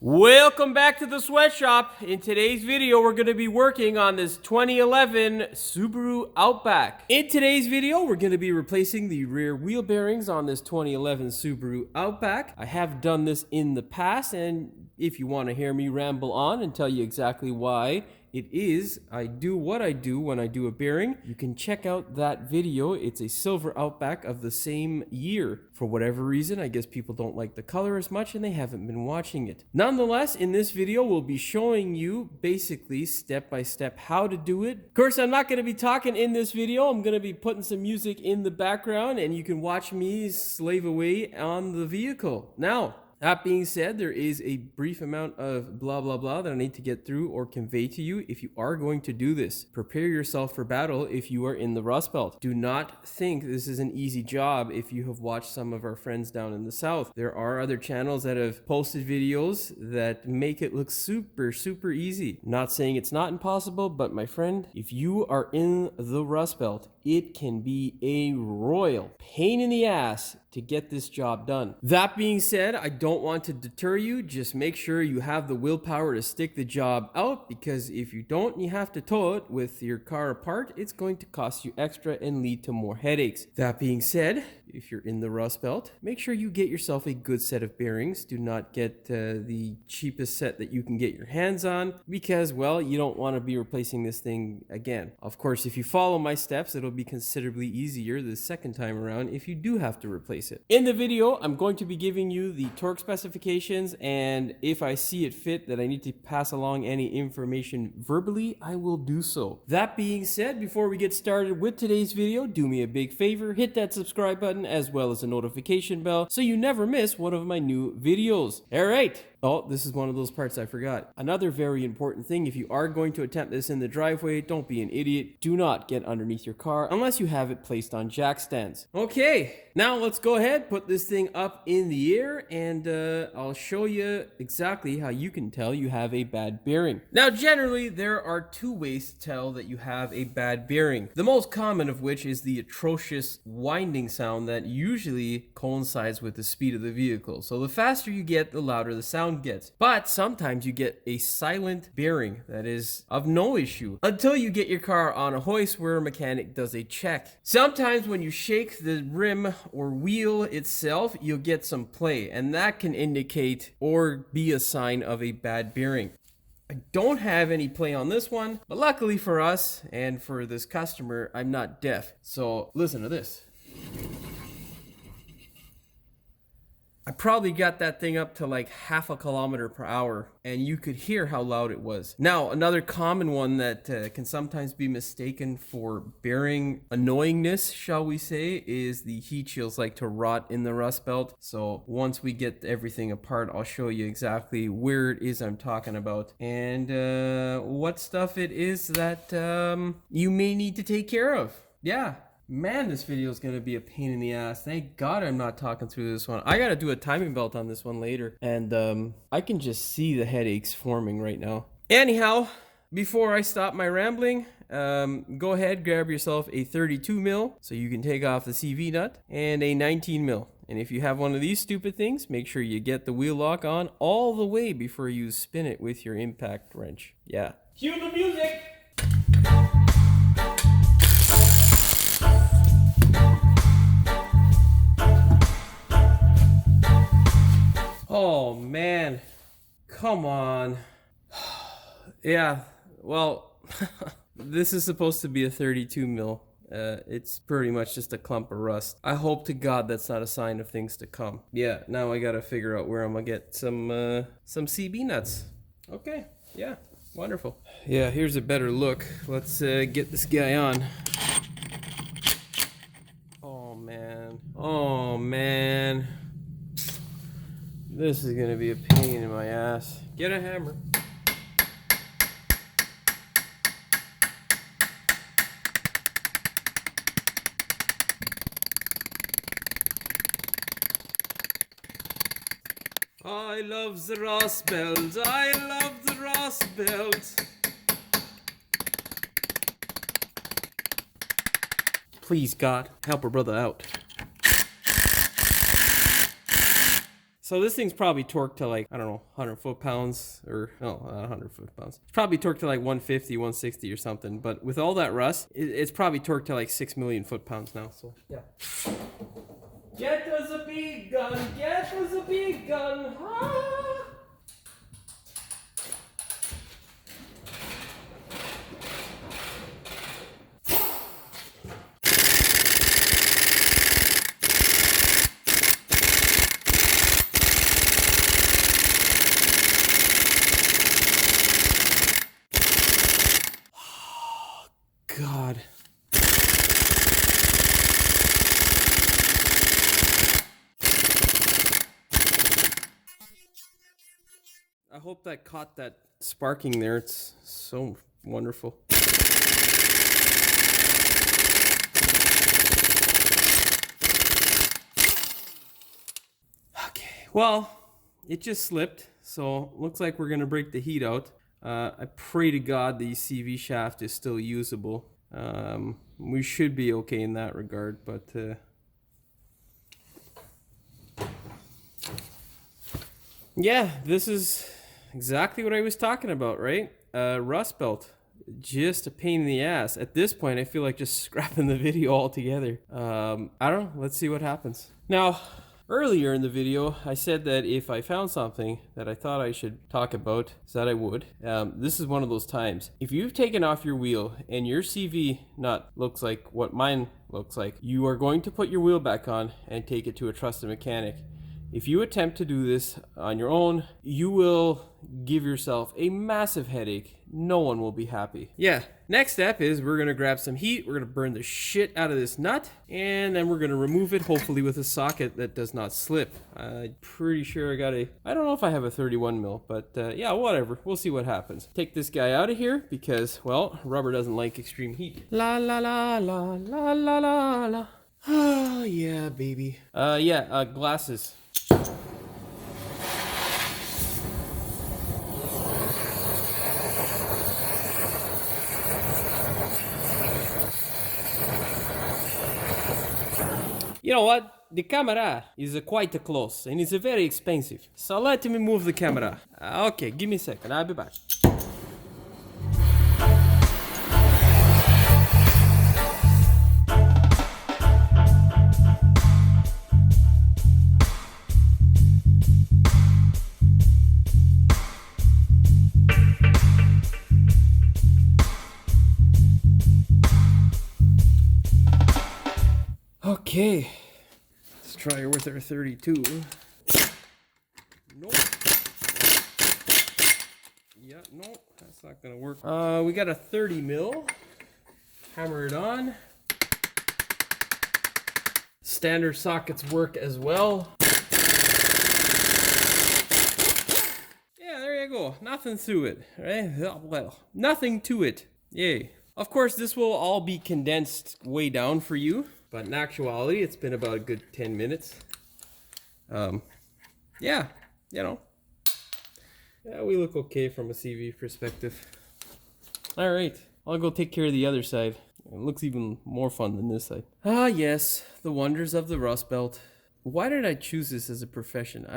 Welcome back to the sweatshop. In today's video, we're going to be working on this 2011 Subaru Outback. In today's video, we're going to be replacing the rear wheel bearings on this 2011 Subaru Outback. I have done this in the past, and if you want to hear me ramble on and tell you exactly why I do what I do when I do a bearing, you can check out that video. It's a silver Outback of the same year. For whatever reason, I guess people don't like the color as much and they haven't been watching it. Nonetheless, in this video, we'll be showing you basically step by step how to do it. Of course, I'm not going to be talking in this video. I'm going to be putting some music in the background and you can watch me slave away on the vehicle. Now, that being said, there is a brief amount of blah, blah, blah that I need to get through or convey to you if you are going to do this. Prepare yourself for battle if you are in the Rust Belt. Do not think this is an easy job if you have watched some of our friends down in the South. There are other channels that have posted videos that make it look super easy. Not saying it's not impossible, but my friend, if you are in the Rust Belt, it can be a royal pain in the ass to get this job done. That being said, I don't want to deter you. Just make sure you have the willpower to stick the job out, because if you don't, you have to tow it with your car apart. It's going to cost you extra and lead to more headaches. That being said, if you're in the Rust Belt, make sure you get yourself a good set of bearings. Do not get the cheapest set that you can get your hands on, because, well, you don't want to be replacing this thing again. Of course, if you follow my steps, it'll be considerably easier the second time around if you do have to replace it. In the video, I'm going to be giving you the torque specifications, and if I see it fit that I need to pass along any information verbally, I will do so. That being said, before we get started with today's video, do me a big favor, hit that subscribe button as well as the notification bell so you never miss one of my new videos. All right. Oh, this is one of those parts I forgot. Another very important thing, if you are going to attempt this in the driveway, don't be an idiot. Do not get underneath your car unless you have it placed on jack stands. Okay, now let's go ahead, put this thing up in the air, and I'll show you exactly how you can tell you have a bad bearing. Now, generally, there are two ways to tell that you have a bad bearing. The most common of which is the atrocious winding sound that usually coincides with the speed of the vehicle. So the faster you get, the louder the sound gets. But sometimes you get a silent bearing that is of no issue until you get your car on a hoist where a mechanic does a check. Sometimes when you shake the rim or wheel itself, you'll get some play, and that can indicate or be a sign of a bad bearing. I don't have any play on this one, but luckily for us and for this customer, I'm not deaf. So listen to this. I probably got that thing up to like 0.5 km/h, and you could hear how loud it was. Now, another common one that can sometimes be mistaken for bearing annoyingness, shall we say, is the heat shields like to rot in the Rust Belt. So once we get everything apart, I'll show you exactly where it is I'm talking about and what stuff it is that you may need to take care of. Yeah. Man, this video is going to be a pain in the ass. Thank God I'm not talking through this one. I got to do a timing belt on this one later. And I can just see the headaches forming right now. Anyhow, before I stop my rambling, go ahead, grab yourself a 32 mil so you can take off the CV nut, and a 19 mil. And if you have one of these stupid things, make sure you get the wheel lock on all the way before you spin it with your impact wrench. Yeah. Cue the music! Oh man, come on. Yeah, well, this is supposed to be a 32 mil. It's pretty much just a clump of rust. I hope to God that's not a sign of things to come. Yeah, now I gotta figure out where I'm gonna get some CB nuts. Okay, yeah, wonderful. Yeah, here's a better look. Let's get this guy on. Oh man, oh man. This is gonna be a pain in my ass. Get a hammer. I love the Rust Belt. I love the Rust Belt. Please, God, help a brother out. So this thing's probably torqued to like, I don't know, 100 foot-pounds, or no, not 100 foot-pounds. It's probably torqued to like 150, 160 or something. But with all that rust, it's probably torqued to like 6 million foot-pounds now. So yeah. Get us a big gun, get us a big gun. Ah! God. I hope that caught that sparking there. It's so wonderful. Okay, well, it just slipped, so looks like we're gonna break the heat out. I pray to God the CV shaft is still usable. We should be okay in that regard, but yeah, this is exactly what I was talking about, right? Rust belt, just a pain in the ass. At this point, I feel like just scrapping the video altogether. I don't know, let's see what happens. Now, earlier in the video, I said that if I found something that I thought I should talk about, that I would. This is one of those times. If you've taken off your wheel and your CV nut looks like what mine looks like, you are going to put your wheel back on and take it to a trusted mechanic. If you attempt to do this on your own, you will give yourself a massive headache. No one will be happy. Yeah, next step is we're gonna grab some heat, we're gonna burn the shit out of this nut, and then we're gonna remove it, hopefully with a socket that does not slip. I'm pretty sure I don't know if I have a 31 mil, but yeah, whatever, we'll see what happens. Take this guy out of here because, well, rubber doesn't like extreme heat. La la la la la la la la. Oh yeah, baby. Glasses. You know what? The camera is quite close and it's very expensive. So let me move the camera. Okay, give me a second. I'll be back. Okay, let's try her with our 32. Nope. Yeah, nope, that's not gonna work. We got a 30 mil. Hammer it on. Standard sockets work as well. Yeah, there you go. Nothing to it, right? Well, nothing to it. Yay. Of course, this will all be condensed way down for you. But in actuality, it's been about a good 10 minutes. Yeah, you know. Yeah, we look okay from a CV perspective. All right, I'll go take care of the other side. It looks even more fun than this side. Ah, yes, the wonders of the Rust Belt. Why did I choose this as a profession?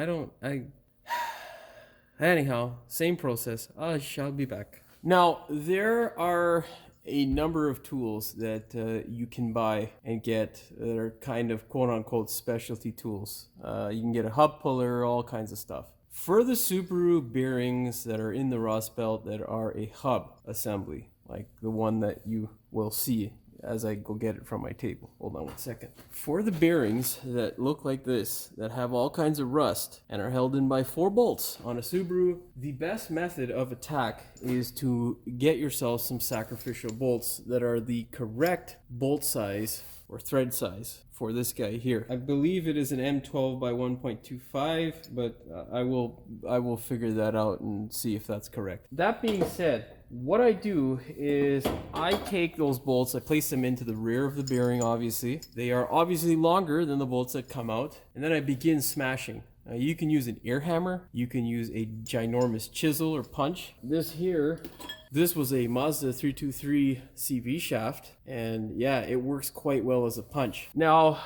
Anyhow, same process. I shall be back. Now, there are a number of tools that you can buy and get that are kind of quote-unquote specialty tools. You can get a hub puller, all kinds of stuff. For the Subaru bearings that are in the Rust Belt that are a hub assembly, like the one that you will see as I go get it from my table. Hold on one second. For the bearings that look like this, that have all kinds of rust and are held in by 4 bolts on a Subaru, the best method of attack is to get yourself some sacrificial bolts that are the correct bolt size or thread size for this guy here. I believe it is an M12 by 1.25, but I will figure that out and see if that's correct. That being said, what I do is I take those bolts, I place them into the rear of the bearing, obviously. They are obviously longer than the bolts that come out, and then I begin smashing. You can use an air hammer, you can use a ginormous chisel or punch. This was a Mazda 323 CV shaft, and yeah, it works quite well as a punch. Now,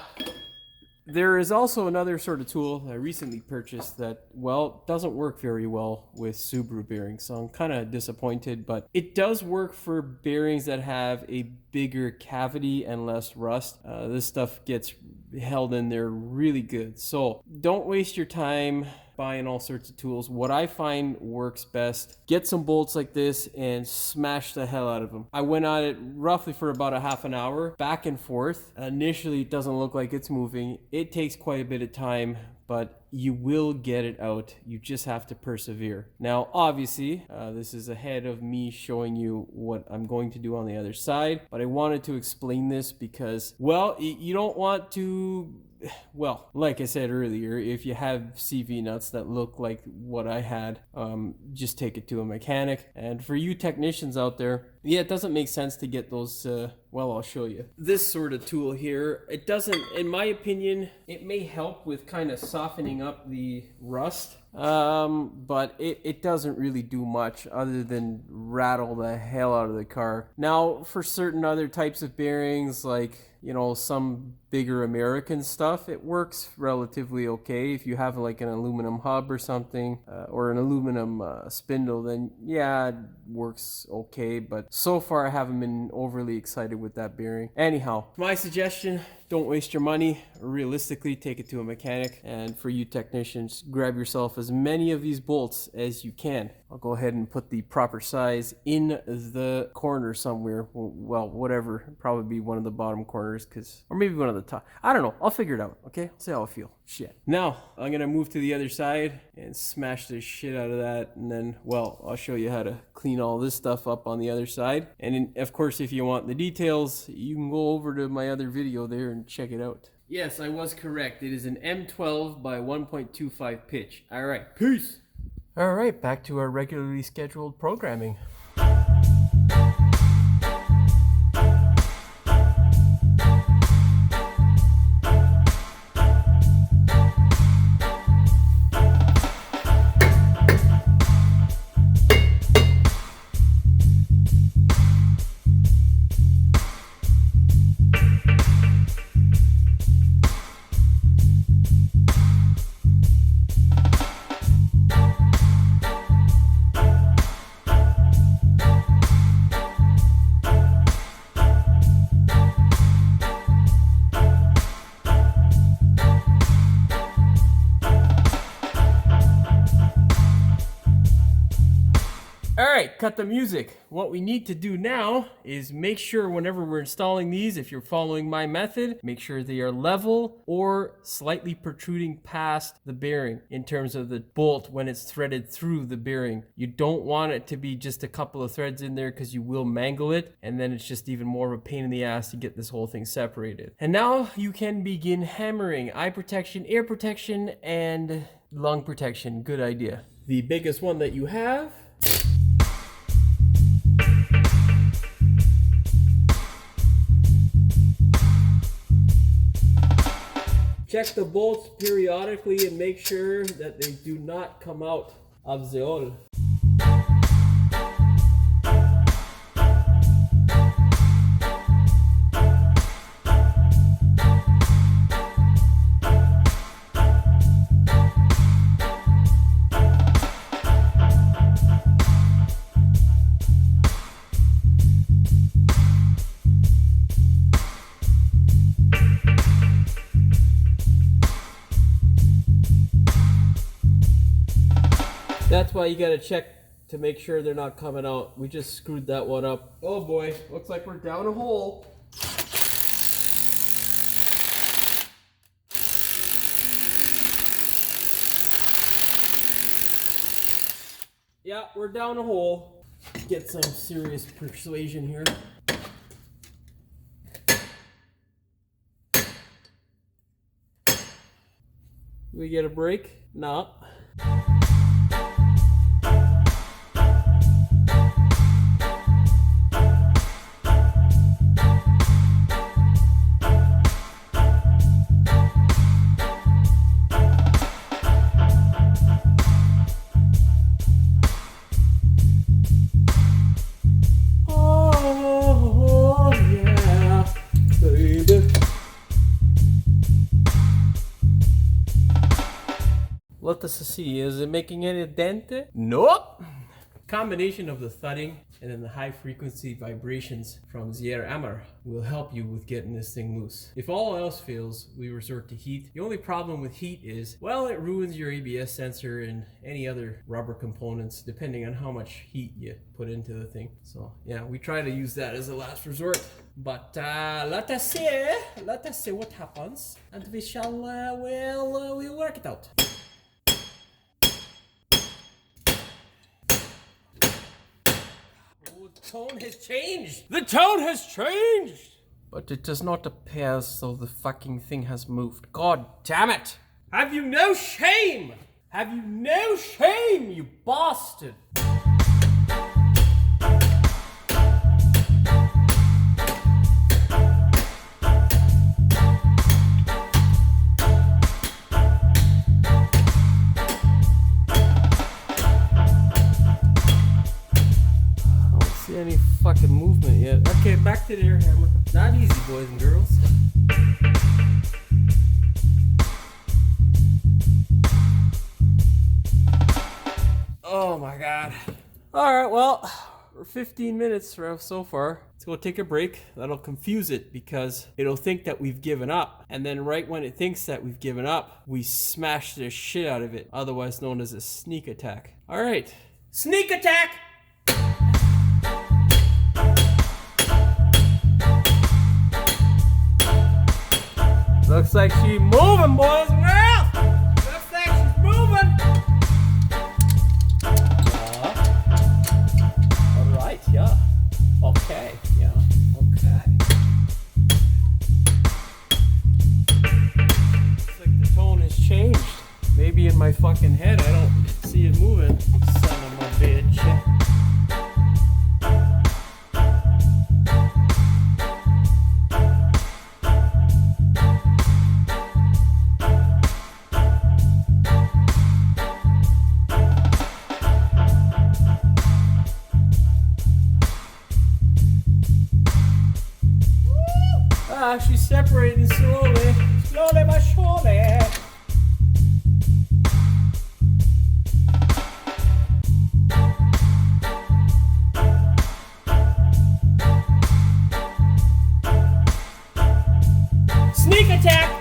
There is also another sort of tool I recently purchased that, well, doesn't work very well with Subaru bearings, so I'm kind of disappointed, but it does work for bearings that have a bigger cavity and less rust. This stuff gets held in there really good, so don't waste your time buying all sorts of tools. What I find works best, get some bolts like this and smash the hell out of them. I went at it roughly for about a half an hour, back and forth. Initially, it doesn't look like it's moving. It takes quite a bit of time, but you will get it out. You just have to persevere. Now, obviously, this is ahead of me showing you what I'm going to do on the other side, but I wanted to explain this because, well, you don't want to... Well, like I said earlier, if you have CV nuts that look like what I had, just take it to a mechanic. And for you technicians out there, yeah, it doesn't make sense to get those, well, I'll show you. This sort of tool here, it doesn't, in my opinion, it may help with kind of softening up the rust, but it doesn't really do much other than rattle the hell out of the car. Now, for certain other types of bearings, like, you know, some bigger American stuff, it works relatively okay. If you have like an aluminum hub or something, or an aluminum spindle, then yeah, it works okay. But so far, I haven't been overly excited with that bearing. Anyhow, my suggestion, don't waste your money. Realistically, take it to a mechanic. And for you technicians, grab yourself as many of these bolts as you can. I'll go ahead and put the proper size in the corner somewhere. Well, whatever, probably be one of the bottom corners, or maybe one of the top. I don't know. I'll figure it out. Okay, I'll see how I feel. Shit. Now I'm gonna move to the other side and smash the shit out of that, and then, well, I'll show you how to clean all this stuff up on the other side. And of course, if you want the details, you can go over to my other video there and check it out. Yes, I was correct. It is an M12 by 1.25 pitch. All right, peace. All right, back to our regularly scheduled programming. Alright, cut the music. What we need to do now is make sure whenever we're installing these, if you're following my method, make sure they are level or slightly protruding past the bearing in terms of the bolt when it's threaded through the bearing. You don't want it to be just a couple of threads in there because you will mangle it, and then it's just even more of a pain in the ass to get this whole thing separated. And now you can begin hammering. Eye protection, ear protection, and lung protection. Good idea. The biggest one that you have. Check the bolts periodically and make sure that they do not come out of the oil. That's why you gotta check to make sure they're not coming out. We just screwed that one up. Oh boy, looks like we're down a hole. Yeah, we're down a hole. Get some serious persuasion here. We get a break? No. us see. Is it making any dent? Nope. Combination of the thudding and then the high frequency vibrations from Zier Ammer will help you with getting this thing loose. If all else fails, we resort to heat. The only problem with heat is, well, it ruins your ABS sensor and any other rubber components depending on how much heat you put into the thing. So yeah, we try to use that as a last resort. But let us see what happens, and we shall we'll work it out. The tone has changed! The tone has changed! But it does not appear as though the fucking thing has moved. God damn it! Have you no shame? Have you no shame, you bastard? Any fucking movement yet. Okay, back to the air hammer. Not easy, boys and girls. Oh my god. Alright, well, we're 15 minutes so far. Let's go take a break. That'll confuse it because it'll think that we've given up. And then right when it thinks that we've given up, we smash the shit out of it, otherwise known as a sneak attack. Alright. Sneak attack! Looks like she's moving, boys and girls! Looks like she's moving! Alright, yeah. Okay, yeah, okay. Looks like the tone has changed. Maybe in my fucking head I don't see it moving. Son of a bitch. She's separating slowly, slowly but surely. Sneak attack!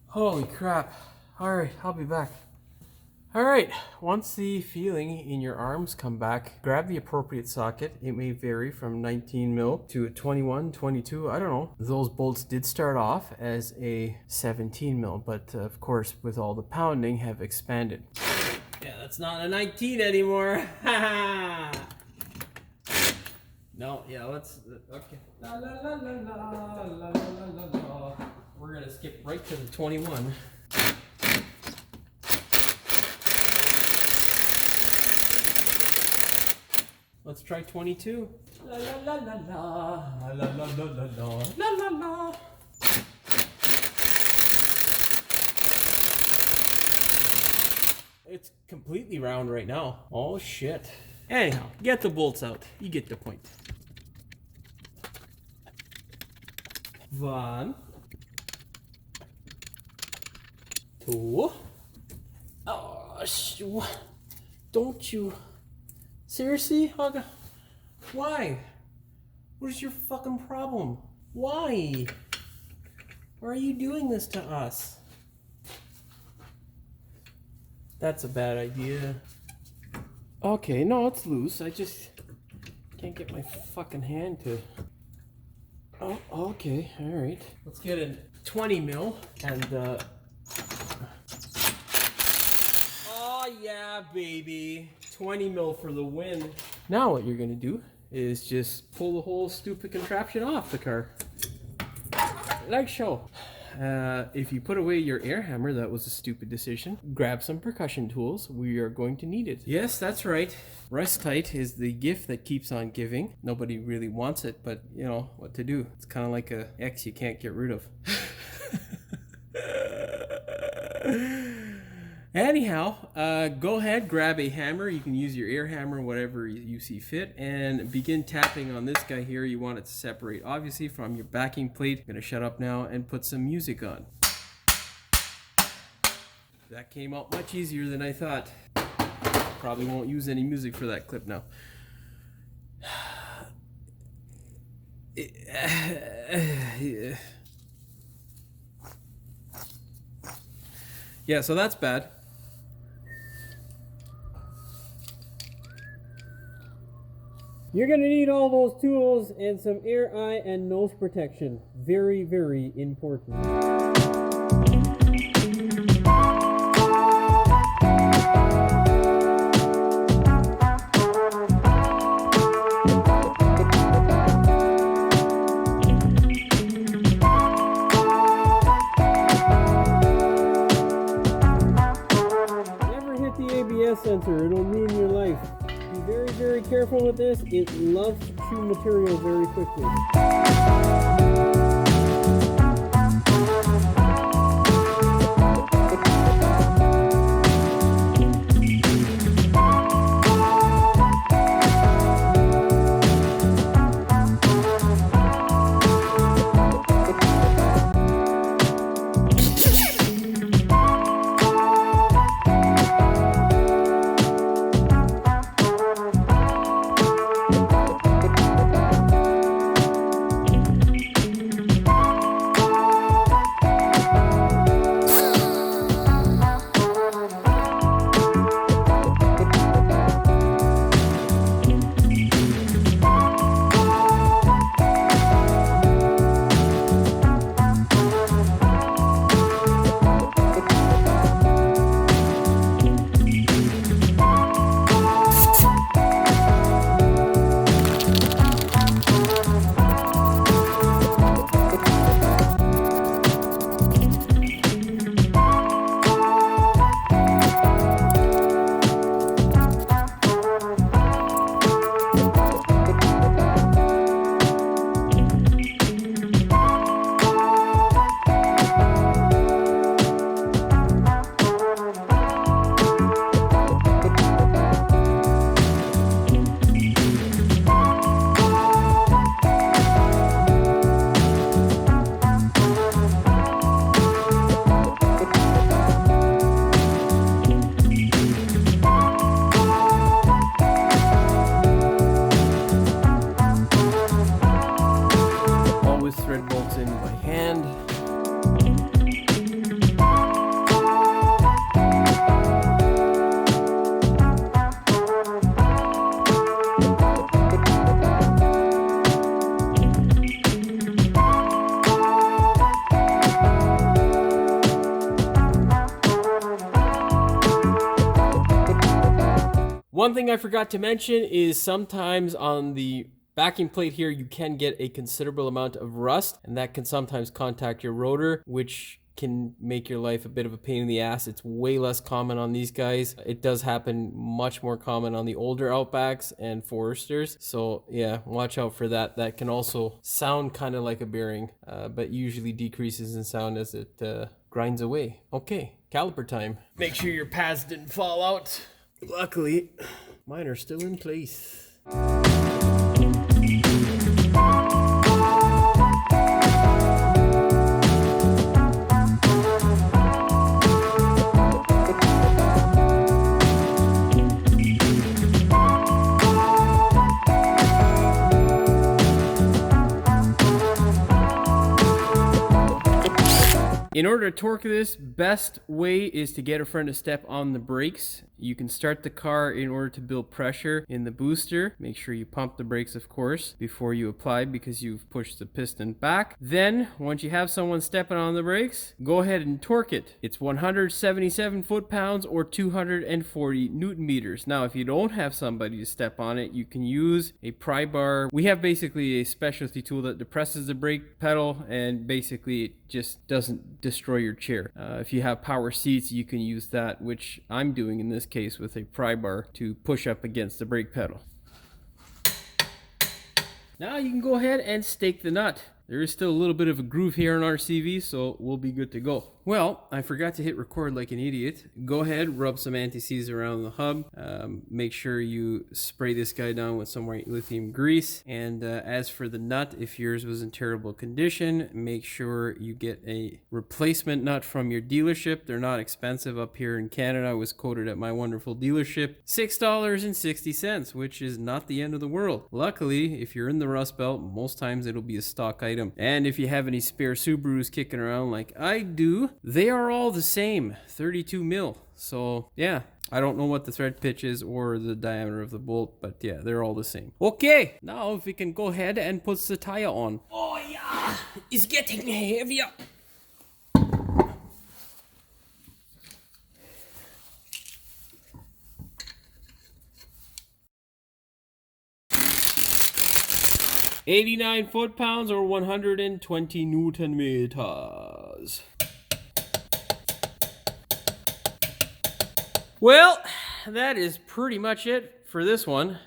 Holy crap. Alright, I'll be back. Alright, once the feeling in your arms come back, grab the appropriate socket. It may vary from 19 mil to a 21, 22, I don't know. Those bolts did start off as a 17 mil, but of course with all the pounding have expanded. Yeah, that's not a 19 anymore. No, yeah, let's, okay. La la la la la la la la la. We're gonna skip right to the 21. Let's try 22. La la la la la la la la la la la la la. It's completely round right now. Oh shit. Anyhow, get the bolts out. You get the point. 1, 2. Oh, don't you? Seriously, Hugga? Why? What is your fucking problem? Why? Why are you doing this to us? That's a bad idea. Okay, no, it's loose. I just can't get my fucking hand to... Oh, okay, alright. Let's get a 20 mil and oh yeah, baby. 20 mil for the win. Now what you're gonna do is just pull the whole stupid contraption off the car. Like so. If you put away your air hammer, that was a stupid decision. Grab some percussion tools. We are going to need it. Yes, that's right. Rust-Tite is the gift that keeps on giving. Nobody really wants it, but you know what to do. It's kind of like a ex you can't get rid of. Anyhow, go ahead, grab a hammer. You can use your air hammer, whatever you see fit, and begin tapping on this guy here. You want it to separate, obviously, from your backing plate. I'm gonna shut up now and put some music on. That came out much easier than I thought. Probably won't use any music for that clip now. Yeah, so that's bad. You're gonna need all those tools and some ear, eye, and nose protection. Very, very important. Never hit the ABS sensor, it'll ruin your life. Be very, very careful with this. It loves to chew material very quickly. Thread bolts in by hand. One thing I forgot to mention is sometimes on the backing plate here, you can get a considerable amount of rust, and that can sometimes contact your rotor, which can make your life a bit of a pain in the ass. It's way less common on these guys. It does happen much more common on the older Outbacks and Foresters. So yeah, watch out for that. That can also sound kind of like a bearing, but usually decreases in sound as it grinds away. Okay, caliper time. Make sure your pads didn't fall out. Luckily, mine are still in place. In order to torque this, best way is to get a friend to step on the brakes You can start the car in order to build pressure in the booster. Make sure you pump the brakes, of course, before you apply because you've pushed the piston back. Then, once you have someone stepping on the brakes, go ahead and torque it. It's 177 foot-pounds or 240 newton meters. Now, if you don't have somebody to step on it, you can use a pry bar. We have basically a specialty tool that depresses the brake pedal and basically it just doesn't destroy your chair. If you have power seats, you can use that, which I'm doing in this case with a pry bar to push up against the brake pedal. Now you can go ahead and stake the nut. There is still a little bit of a groove here on our CV, so we'll be good to go. Well, I forgot to hit record like an idiot. Go ahead, rub some anti-seize around the hub. Make sure you spray this guy down with some white lithium grease. And as for the nut, if yours was in terrible condition, make sure you get a replacement nut from your dealership. They're not expensive up here in Canada. I was quoted at my wonderful dealership, $6.60, which is not the end of the world. Luckily, if you're in the Rust Belt, most times it'll be a stock item. And if you have any spare Subarus kicking around like I do, they are all the same, 32 mil. So yeah, I don't know what the thread pitch is or the diameter of the bolt, but yeah, they're all the same. Okay, now if we can go ahead and put the tire on. Oh yeah, it's getting heavier. $89 foot-pounds or 120 Newton meters. Well, that is pretty much it for this one.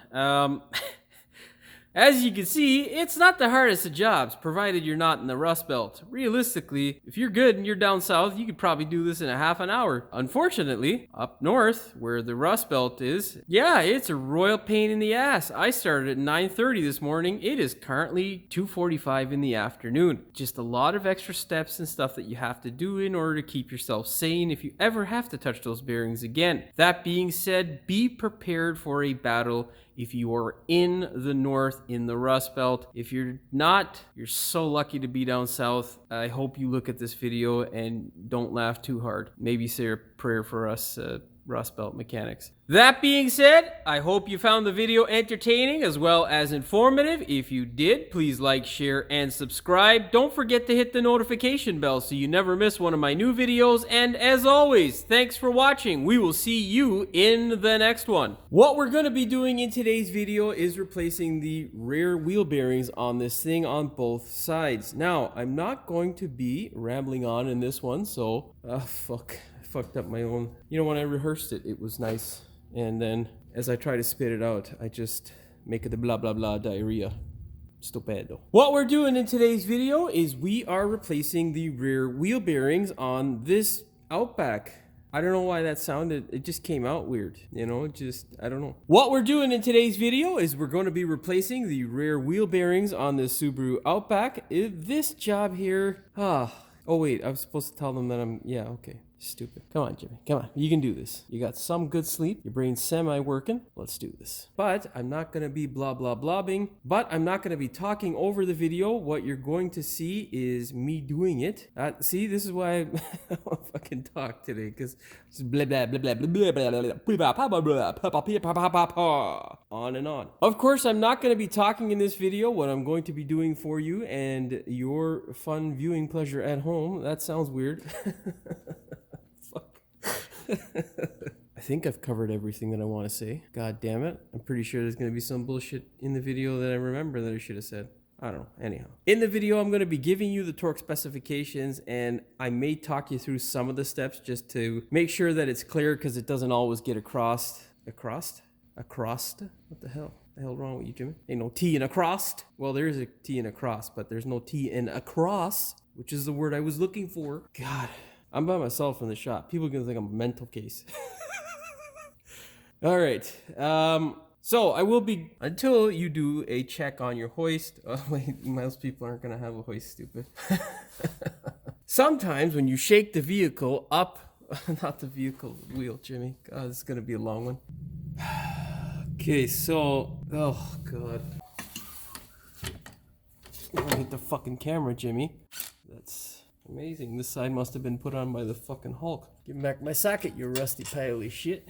As you can see, it's not the hardest of jobs, provided you're not in the Rust Belt. Realistically, if you're good and you're down south, you could probably do this in a half an hour. Unfortunately, up north, where the Rust Belt is, yeah, it's a royal pain in the ass. I started at 9:30 this morning. It is currently 2:45 in the afternoon. Just a lot of extra steps and stuff that you have to do in order to keep yourself sane if you ever have to touch those bearings again. That being said, be prepared for a battle if you are in the north, in the Rust Belt. If you're not, you're so lucky to be down south. I hope you look at this video and don't laugh too hard. Maybe say a prayer for us Rust Belt mechanics. That being said, I hope you found the video entertaining as well as informative. If you did, please like, share, and subscribe. Don't forget to hit the notification bell so you never miss one of my new videos. And as always, thanks for watching. We will see you in the next one. What we're going to be doing in today's video is replacing the rear wheel bearings on this thing on both sides. Now, I'm not going to be rambling on in this one, so fucked up my own. You know, when I rehearsed it, it was nice. And then as I try to spit it out, I just make it the blah blah blah diarrhea. Stupido. What we're doing in today's video is we are replacing the rear wheel bearings on this Outback. I don't know why that sounded, it just came out weird. You know, I don't know. What we're doing in today's video is we're going to be replacing the rear wheel bearings on this Subaru Outback. This job here, oh wait, I was supposed to tell them that yeah, okay. Stupid. Come on, Jimmy. Come on. You can do this. You got some good sleep. Your brain's semi-working. Let's do this. But I'm not going to be blah, blah, blobbing. But I'm not going to be talking over the video. What you're going to see is me doing it. See, this is why I don't fucking talk today. Because it's blah, blah, blah, blah, blah, blah, blah, blah, on and on. Of course, I'm not going to be talking in this video. What I'm going to be doing for you and your fun viewing pleasure at home. That sounds weird. I think I've covered everything that I want to say. God damn it. I'm pretty sure there's going to be some bullshit in the video that I remember that I should have said. I don't know. Anyhow. In the video, I'm going to be giving you the torque specifications, and I may talk you through some of the steps just to make sure that it's clear because it doesn't always get across. Across? What the hell? The hell wrong with you, Jimmy? Ain't no T in across. Well, there is a T in across, but there's no T in across, which is the word I was looking for. God. I'm by myself in the shop. People are going to think I'm a mental case. All right. So I will be, until you do a check on your hoist. Oh, wait, most people aren't going to have a hoist, stupid. Sometimes when you shake the vehicle up, not the vehicle, the wheel, Jimmy. God, this is going to be a long one. Okay, so, oh, God. I'm going to hit the fucking camera, Jimmy. That's amazing. This side must have been put on by the fucking Hulk. Give me back my socket, you rusty pile of shit.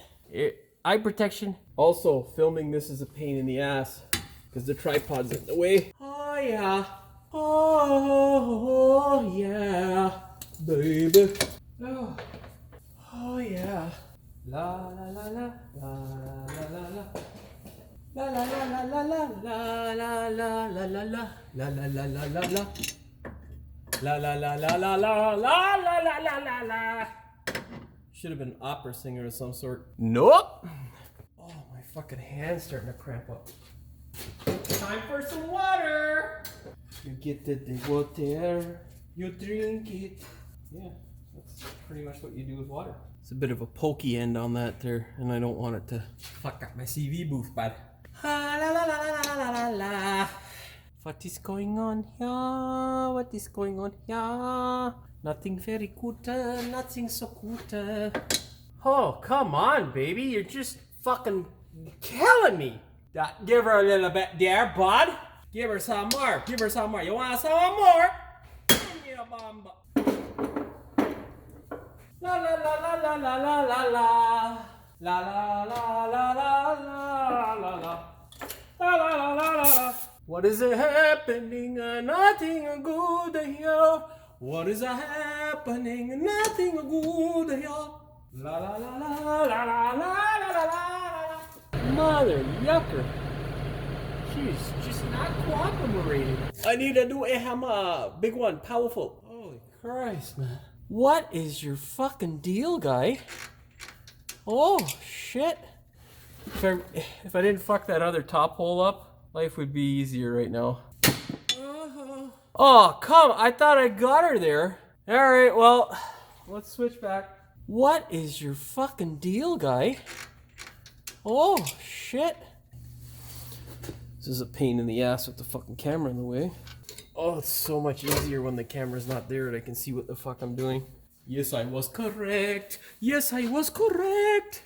eye protection. Also, filming this is a pain in the ass because the tripod's in the way. Oh yeah. Oh yeah, baby. Oh yeah. La la la la la la la la. La la la la la la la la la la la la la la la la la. La la la la la la la la la la la la. Should have been an opera singer of some sort. Nope. Oh, my fucking hand's starting to cramp up. Time for some water. You get the water, you drink it. Yeah, that's pretty much what you do with water. It's a bit of a pokey end on that there, and I don't want it to fuck up my CV booth, bud. La la la la la la la. What is going on here? What is going on here? Nothing very good, nothing so good. Oh, come on, baby. You're just fucking killing me. Give her a little bit there, bud. Give her some more. Give her some more. You want some more? Yeah, bomb. La la la la la la la la la. La la la la la la la la. La la la la la. What is happening? Nothing good here. What is happening? Nothing good here. La la la la la la la la la. Mother yucker. She's just not cooperating. I need a new hammer. Big one, powerful. Holy Christ, man. What is your fucking deal, guy? Oh, shit. If I didn't fuck that other top hole up, life would be easier right now. Oh, come. I thought I got her there. All right, well, let's switch back. What is your fucking deal, guy? Oh, shit. This is a pain in the ass with the fucking camera in the way. Oh, it's so much easier when the camera's not there and I can see what the fuck I'm doing. Yes, I was correct. Yes, I was correct.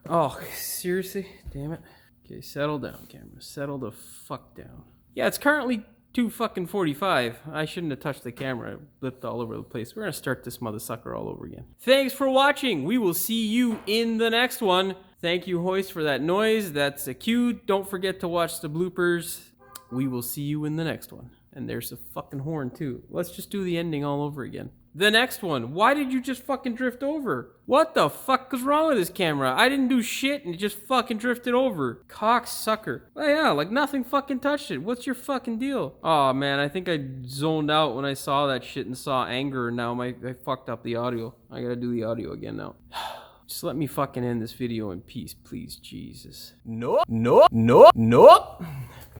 Oh, seriously? Damn it. Okay, settle down, camera. Settle the fuck down. Yeah, it's currently 2:45. I shouldn't have touched the camera. It blipped all over the place. We're gonna start this mother sucker all over again. Thanks for watching. We will see you in the next one. Thank you, Hoist, for that noise. That's a cue. Don't forget to watch the bloopers. We will see you in the next one. And there's a fucking horn too. Let's just do the ending all over again. The next one. Why did you just fucking drift over? What the fuck is wrong with this camera? I didn't do shit and it just fucking drifted over. Cocksucker. Oh yeah, like nothing fucking touched it. What's your fucking deal? Oh man, I think I zoned out when I saw that shit and saw anger and now I fucked up the audio. I gotta do the audio again now. Just let me fucking end this video in peace, please, Jesus. Nope. Nope. Nope. Nope.